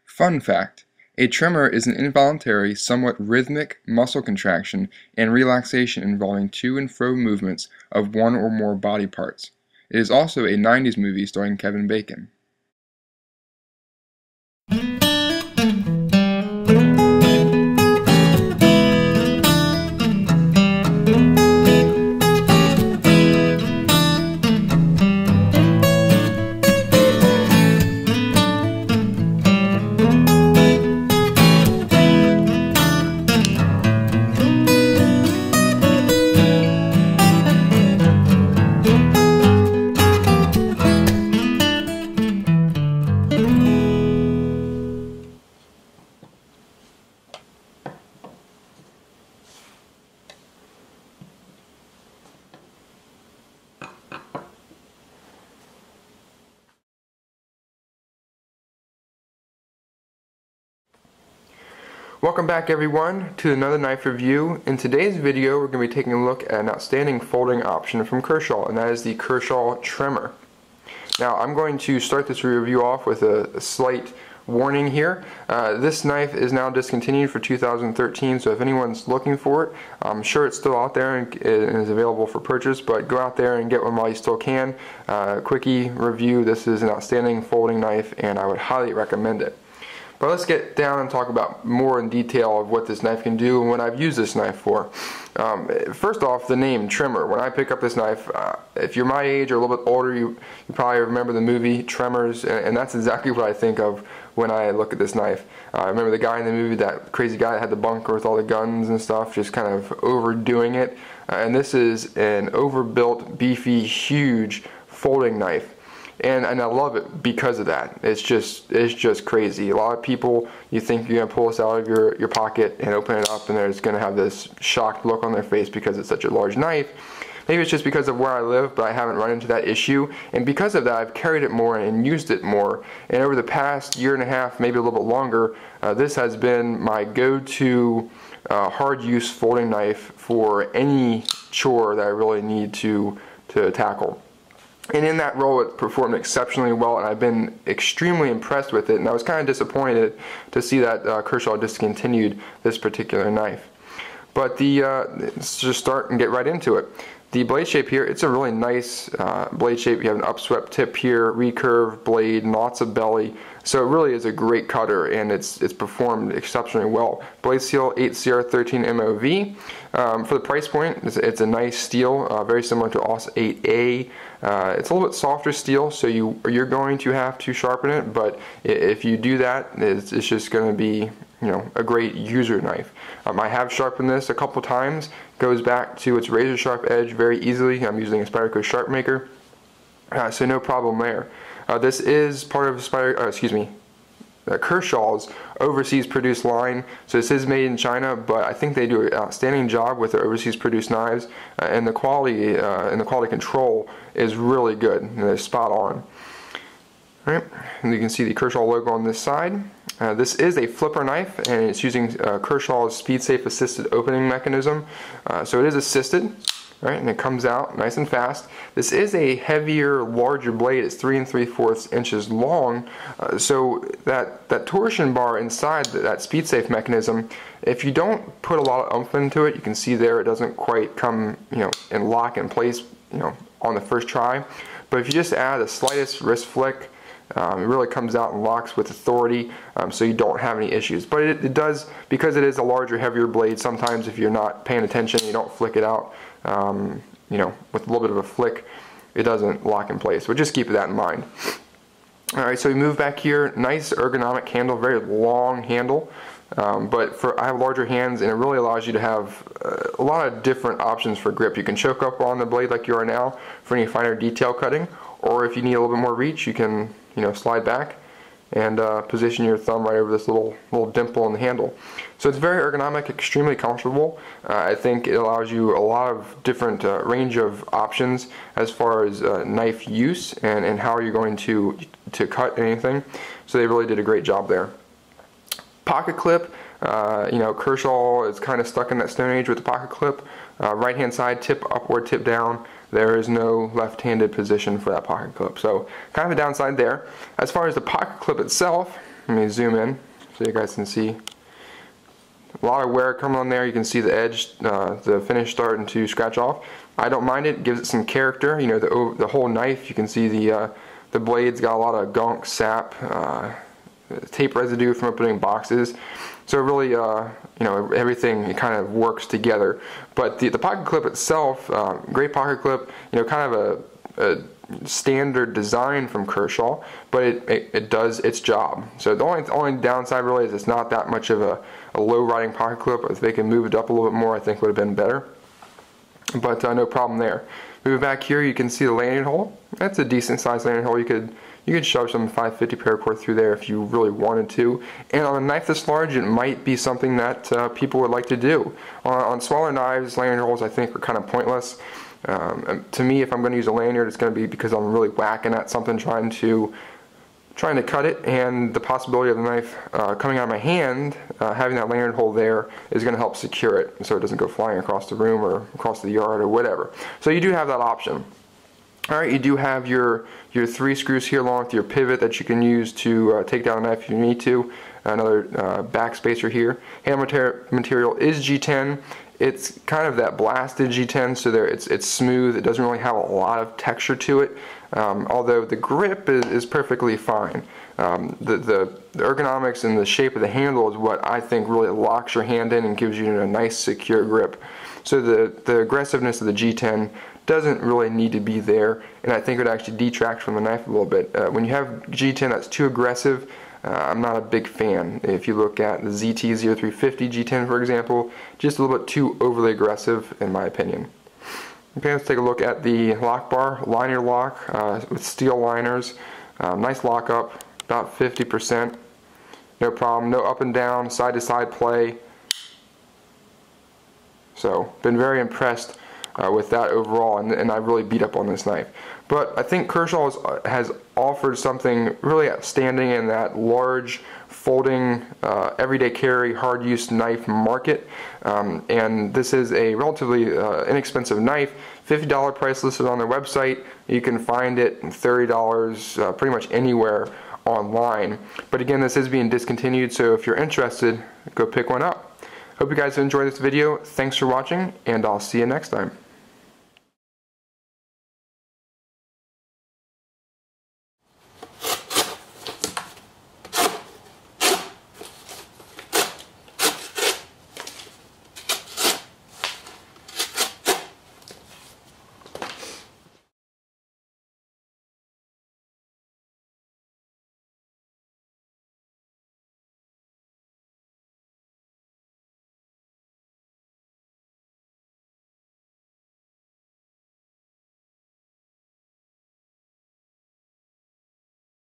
Fun fact: a tremor is an involuntary, somewhat rhythmic muscle contraction and relaxation involving to and fro movements of one or more body parts. It is also a 90s movie starring Kevin Bacon. Welcome back everyone to another knife review. In today's video we're going to be taking a look at an outstanding folding option from Kershaw, and that is the Kershaw Tremor. Now I'm going to start this review off with a slight warning here. This knife is now discontinued for 2013, so if anyone's looking for it, I'm sure it's still out there and is available for purchase, but go out there and get one while you still can. Quickie review, this is an outstanding folding knife and I would highly recommend it. But let's get down and talk about more in detail of what this knife can do and what I've used this knife for. First off, the name Tremor. When I pick up this knife, if you're my age or a little bit older, you probably remember the movie Tremors, and that's exactly what I think of when I look at this knife. I remember the guy in the movie, that crazy guy that had the bunker with all the guns and stuff, just kind of overdoing it. And this is an overbuilt, beefy, huge folding knife. And I love it because of that. It's just crazy. A lot of people, you think you're going to pull this out of your pocket and open it up and they're just going to have this shocked look on their face because it's such a large knife. Maybe it's just because of where I live, but I haven't run into that issue. And because of that, I've carried it more and used it more. And over the past year and a half, maybe a little bit longer, this has been my go-to hard use folding knife for any chore that I really need to tackle. And in that role it performed exceptionally well, and I've been extremely impressed with it, and I was kind of disappointed to see that Kershaw discontinued this particular knife. But let's just start and get right into it. The blade shape here, it's a really nice blade shape. You have an upswept tip here, recurved blade, lots of belly. So it really is a great cutter, and it's performed exceptionally well. Blade steel 8CR13 MOV. For the price point, it's a nice steel, very similar to AUS 8A. It's a little bit softer steel, so you're going to have to sharpen it, but if you do that, it's just going to be, you know, a great user knife. I have sharpened this a couple times. Goes back to its razor sharp edge very easily. I'm using a Spyderco Sharp Maker, so no problem there. This is part of Kershaw's overseas produced line, so this is made in China, but I think they do an outstanding job with their overseas produced knives, and the quality control is really good, and they're spot on. Alright, and you can see the Kershaw logo on this side. This is a flipper knife, and it's using Kershaw's SpeedSafe assisted opening mechanism, so it is assisted. Right, and it comes out nice and fast. This is a heavier, larger blade. It's 3 3/4 inches long, so that torsion bar inside that SpeedSafe mechanism, if you don't put a lot of oomph into it, you can see there it doesn't quite come, you know, and lock in place, you know, on the first try. But if you just add the slightest wrist flick, it really comes out and locks with authority, so you don't have any issues. But it does, because it is a larger, heavier blade, sometimes if you're not paying attention, you don't flick it out, you know, with a little bit of a flick, it doesn't lock in place. So just keep that in mind. Alright, so we move back here. Nice ergonomic handle, very long handle. But I have larger hands, and it really allows you to have a lot of different options for grip. You can choke up on the blade like you are now for any finer detail cutting, or if you need a little bit more reach, you can, you know, slide back and position your thumb right over this little dimple in the handle. So it's very ergonomic, extremely comfortable. I think it allows you a lot of different range of options as far as knife use and how you're going to cut anything. So they really did a great job there. Pocket clip, you know, Kershaw is kind of stuck in that Stone Age with the pocket clip. Right hand side, tip upward, tip down. There is no left-handed position for that pocket clip, so kind of a downside there. As far as the pocket clip itself, Let me zoom in so you guys can see. A lot of wear coming on there. You can see the edge, the finish starting to scratch off. I don't mind it. It gives it some character. You know, the whole knife, you can see the blade's got a lot of gunk, sap, tape residue from opening boxes. So really, you know, everything, it kind of works together. But the pocket clip itself, great pocket clip, you know, kind of a standard design from Kershaw, but it does its job. So the only downside really is it's not that much of a low riding pocket clip. If they can move it up a little bit more, I think would have been better. But no problem there. Moving back here, you can see the landing hole. That's a decent sized landing hole. You could shove some 550 paracord through there if you really wanted to. And on a knife this large, it might be something that people would like to do. On smaller knives, landing holes I think are kind of pointless. To me, if I'm going to use a lanyard, it's going to be because I'm really whacking at something, trying to cut it, and the possibility of the knife coming out of my hand, having that lanyard hole there is going to help secure it so it doesn't go flying across the room or across the yard or whatever. So you do have that option. Alright, you do have your 3 screws here along with your pivot that you can use to take down a knife if you need to. Another back spacer here. Handle material is G10. It's kind of that blasted G10, so it's smooth. It doesn't really have a lot of texture to it, although the grip is perfectly fine. The ergonomics and the shape of the handle is what I think really locks your hand in and gives you a nice secure grip. So the aggressiveness of the G10 doesn't really need to be there, and I think it would actually detract from the knife a little bit. When you have G10 that's too aggressive, I'm not a big fan. If you look at the ZT-0350 G10, for example, just a little bit too overly aggressive in my opinion. Okay, let's take a look at the lock bar. Liner lock with steel liners. Nice lockup, about 50%. No problem, no up and down, side to side play. So, been very impressed with that overall, and I really beat up on this knife. But I think Kershaw has offered something really outstanding in that large, folding, everyday carry, hard use knife market. And this is a relatively inexpensive knife. $50 price listed on their website. You can find it $30 pretty much anywhere online. But again, this is being discontinued, so if you're interested, go pick one up. Hope you guys enjoyed this video. Thanks for watching, and I'll see you next time.